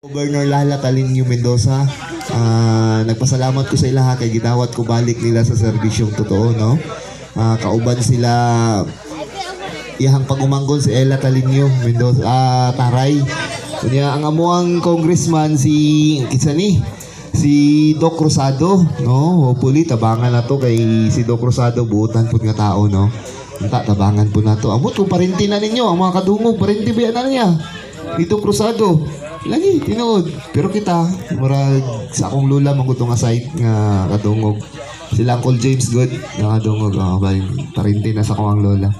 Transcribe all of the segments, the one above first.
Governor Lala Talinio Mendoza, nagpasalamat ko sa ilaha kay gidawat ko balik nila sa serbisyong totoo, no? Kauban sila iyang pagumanggon si Ella Talinio Mendoza, Taray. Kunya ang amuang congressman si si Doc Rosado, no? Hopefully tabangan na to kay si Doc Rosado buutan pud nga tao, no? Unta tabangan po na to. Amot kung parinti na ninyo ang mga kadungog, parinti ba na niya? Dito Rosado. Lagi tinuod. Pero kita murag sa akong lula manguto nga site nga kadungog. Sila Uncle James good nga kadungog. Parinti na sa akong lola.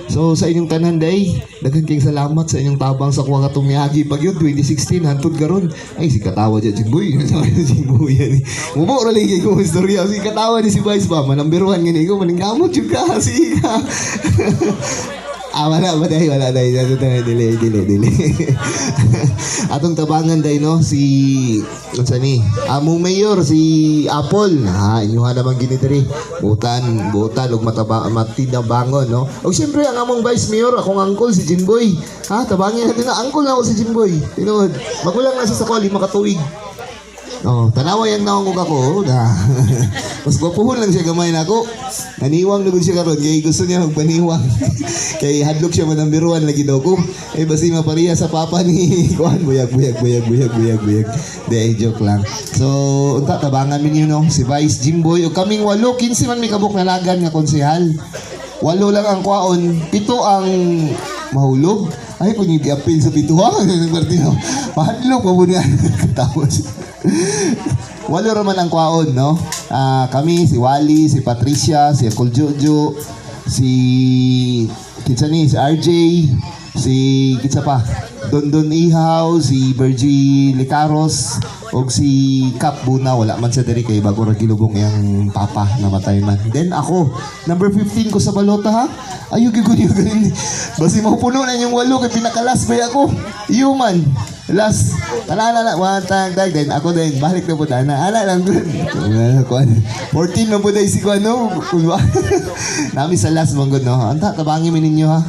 So sa inyong tanan day, daghang kayong salamat sa inyong tabang sa kuha katong miagi pag yun 2016 hantod karon. Ay si katawa dyan Jimboy. Jimboy yan. Mubo ra lagi ko istorya si katawa ni si Vice ba number 1 ngani ko maningamot jud ka si ka. Wala dahil dili. Atong tabangan day no si unsa ni among mayor si Apple inyuha naman gini diri butan ug matinabangon no ug syempre ang among vice mayor akong uncle si Jimboy tabangin natin na uncle na ako si Jimboy tinuod magulang na sa sakoli makatuig. Tanawa yung naong ako na. Mas gwapuhon lang siya gamay na ako. Naniwang lugod siya karon kay gusto niya magpaniwang. Kay hadlok siya number 1 lagi daw ko. Basi mapariya sa papa ni kuan buyag. Joke lang. So, unta tabangan min no si Vice Jimboy o kaming 8 15 man mi kabuk nalagan nga konsehal. 8 lang ang kwaon, 7 ang mahulog. Ay, kung yung di-appeal sa pituha, pahadlok pa po niya. Tapos, 8 raman ang kwaon, no? Kami, si Wally, si Patricia, si Uncle Jojo, si si RJ, si kitsa pa, Dondon Ihaw, si Bergie Licaros, o si Cap Buna, wala man sa diri kay bago ra gilubong yang papa namatay man. Then ako, number 15 ko sa balota ha. Ayog ganin. Basi mapuno na yung 8 kay pinakalas ba ako. Iyo man. Last talala one tag then ako din balik na pud ana lang good. 14 man pud si ko ano. Nami sa last mong good no. Anta tabangi mi ninyo ha.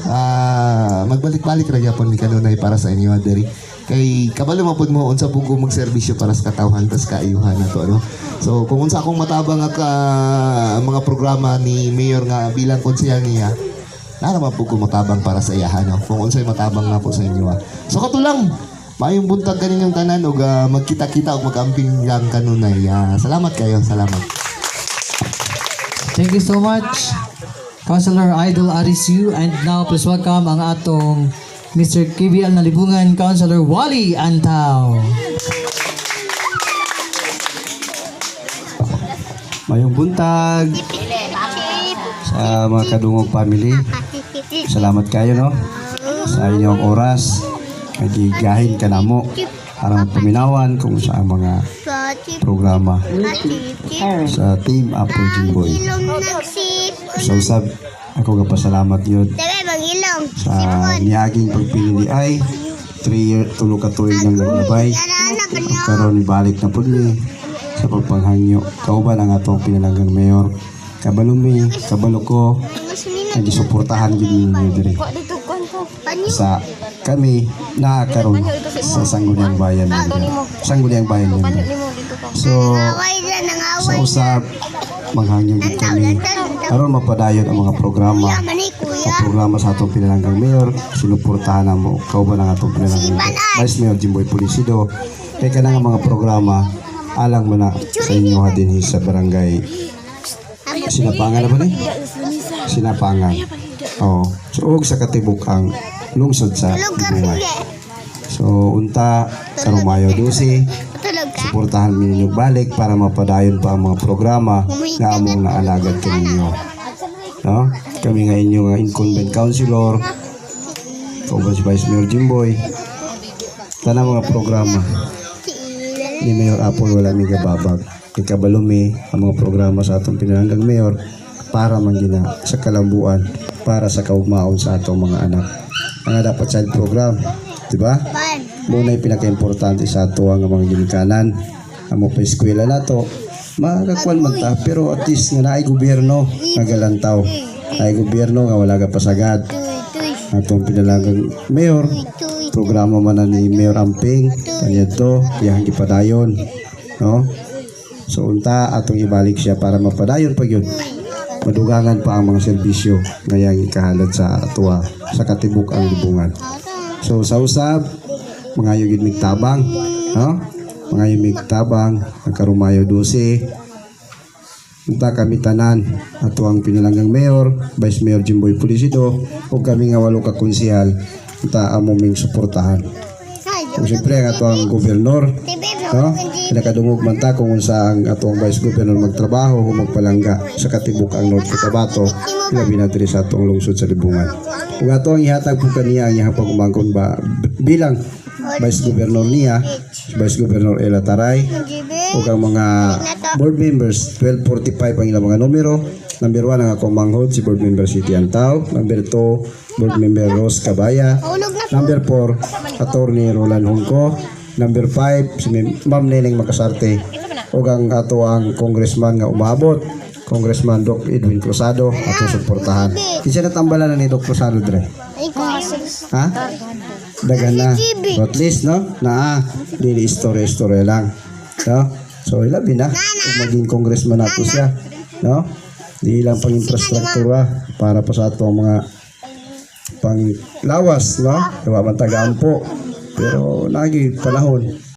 Magbalik-balik ra gyapon ni kanunay para sa inyo diri. Kay kabalo mapud mo unsa pud ko magserbisyo para sa katawhan tas kaayuhan nato no. So kung unsa akong matabang nga mga programa ni mayor nga bilang konsehal niya, nara mapud ko matabang para sa iyahan no. Kung unsay matabang na po sa inyo ha. So kato lang. Mayong buntag kaninyong tanan ug magkita-kita ug mag-amping lang kanunay. Salamat kayo, salamat. Thank you so much, Councilor Idol Arisiu. And now please welcome ang atong Mr. KBL na libungan, Councilor Wally Antaw. Mayong buntag sa mga kadungog family. Salamat kayo no sa inyong oras. Nagigahin ka na mo para paminawan kung sa mga programa sa Team Apple Jimboy. So usab ako kapasalamat yun sa niyaging pagpili ay 3 ka tuig ng naglabay karon ibalik na po ni sa pagpanghangyo kauban ang atong pinalanggang mayor kabalo ko nagisuportahan gid ninyo diri sa kami nakakaroon sa Sangguniang Bayan nila. So sa usap manghangyo gid kami aron mapadayon ang mga programa sa atong pinalanggang mayor sinuportahan mo kauban ang atong pinalanggang Vice Mayor Jimboy Pulisido kay kanang mga programa alang mo na sa inyo din sa barangay Sinapangan na ba ni? Sinapangan. So og sa katibukang lungsod sa Ibungay. So unta karong Mayo 12 suportahan mi ninyo balik para mapadayon pa ang mga programa nga among naalagad kaninyo. No? Kami nga inyo nga incumbent councilor kauban si Vice Mayor Jimboy tanang mga programa ni Mayor Apple wala mi gababag ikabalumi ang mga programa sa atong pinalanggang mayor para manggina sa kalambuan para sa kaugmaon sa atong mga anak ang dapat child program di ba muna yung pinaka-importante sa ato ang mga ginikanan ang mga pa-eskwela nato makakakuan man ta pero at least nga naay gobyerno nga galantaw ay gobyerno nga wala ka pasagad atong pinalanggang mayor programa man na ni Mayor Amping kanya to iyang gipadayon, no? So unta atong ibalik siya para mapadayon pag yun. Madugangan pa ang mga serbisyo ngayang ikahalad sa atuwa sa katibuk ang libungan. So sa usab mga yugid migtabang, no? Mga yugid migtabang ang karumayo 12. Unta kami tanan ato ang pinalanggang mayor, Vice Mayor Jimboy Pulisido ug kami nga 8 ka konsehal unta amo ming suportahan. Kung siyempre ang ato ang gobernador, no? Pinakadungog man ta kung unsa ang ato ang vice governor magtrabaho o magpalangga sa katibuk ang North Cotabato, labi na diri sa atong lungsod sa Libungan. Kung ato ang ihatag po kaniya ang iyang pagumangkon ba bilang vice governor niya, Vice Governor Ella Taray, o ang mga board members, 1245 ang ilang mga numero. Number 1 ang akong manghod, si board member City Antao. Number 2, board member Rose Cabaya. Number 4, attorney Roland Hongko. Number 5, si Ma'am Neneng Makasarte. O ang ato ang congressman nga umabot, Congressman Doc Edwin Cruzado, atong suportahan. Kinsa na tambalan na ni Doc Cruzado dre? Ha? Dagan na. So at least, no? Dili istorya lang. No? So ilabi na kung maging congressman nato siya, no? Di lang pang infrastruktura para pa sa ato mga pang lawas, no? Diba man taga-ampo. Pero lagi panahon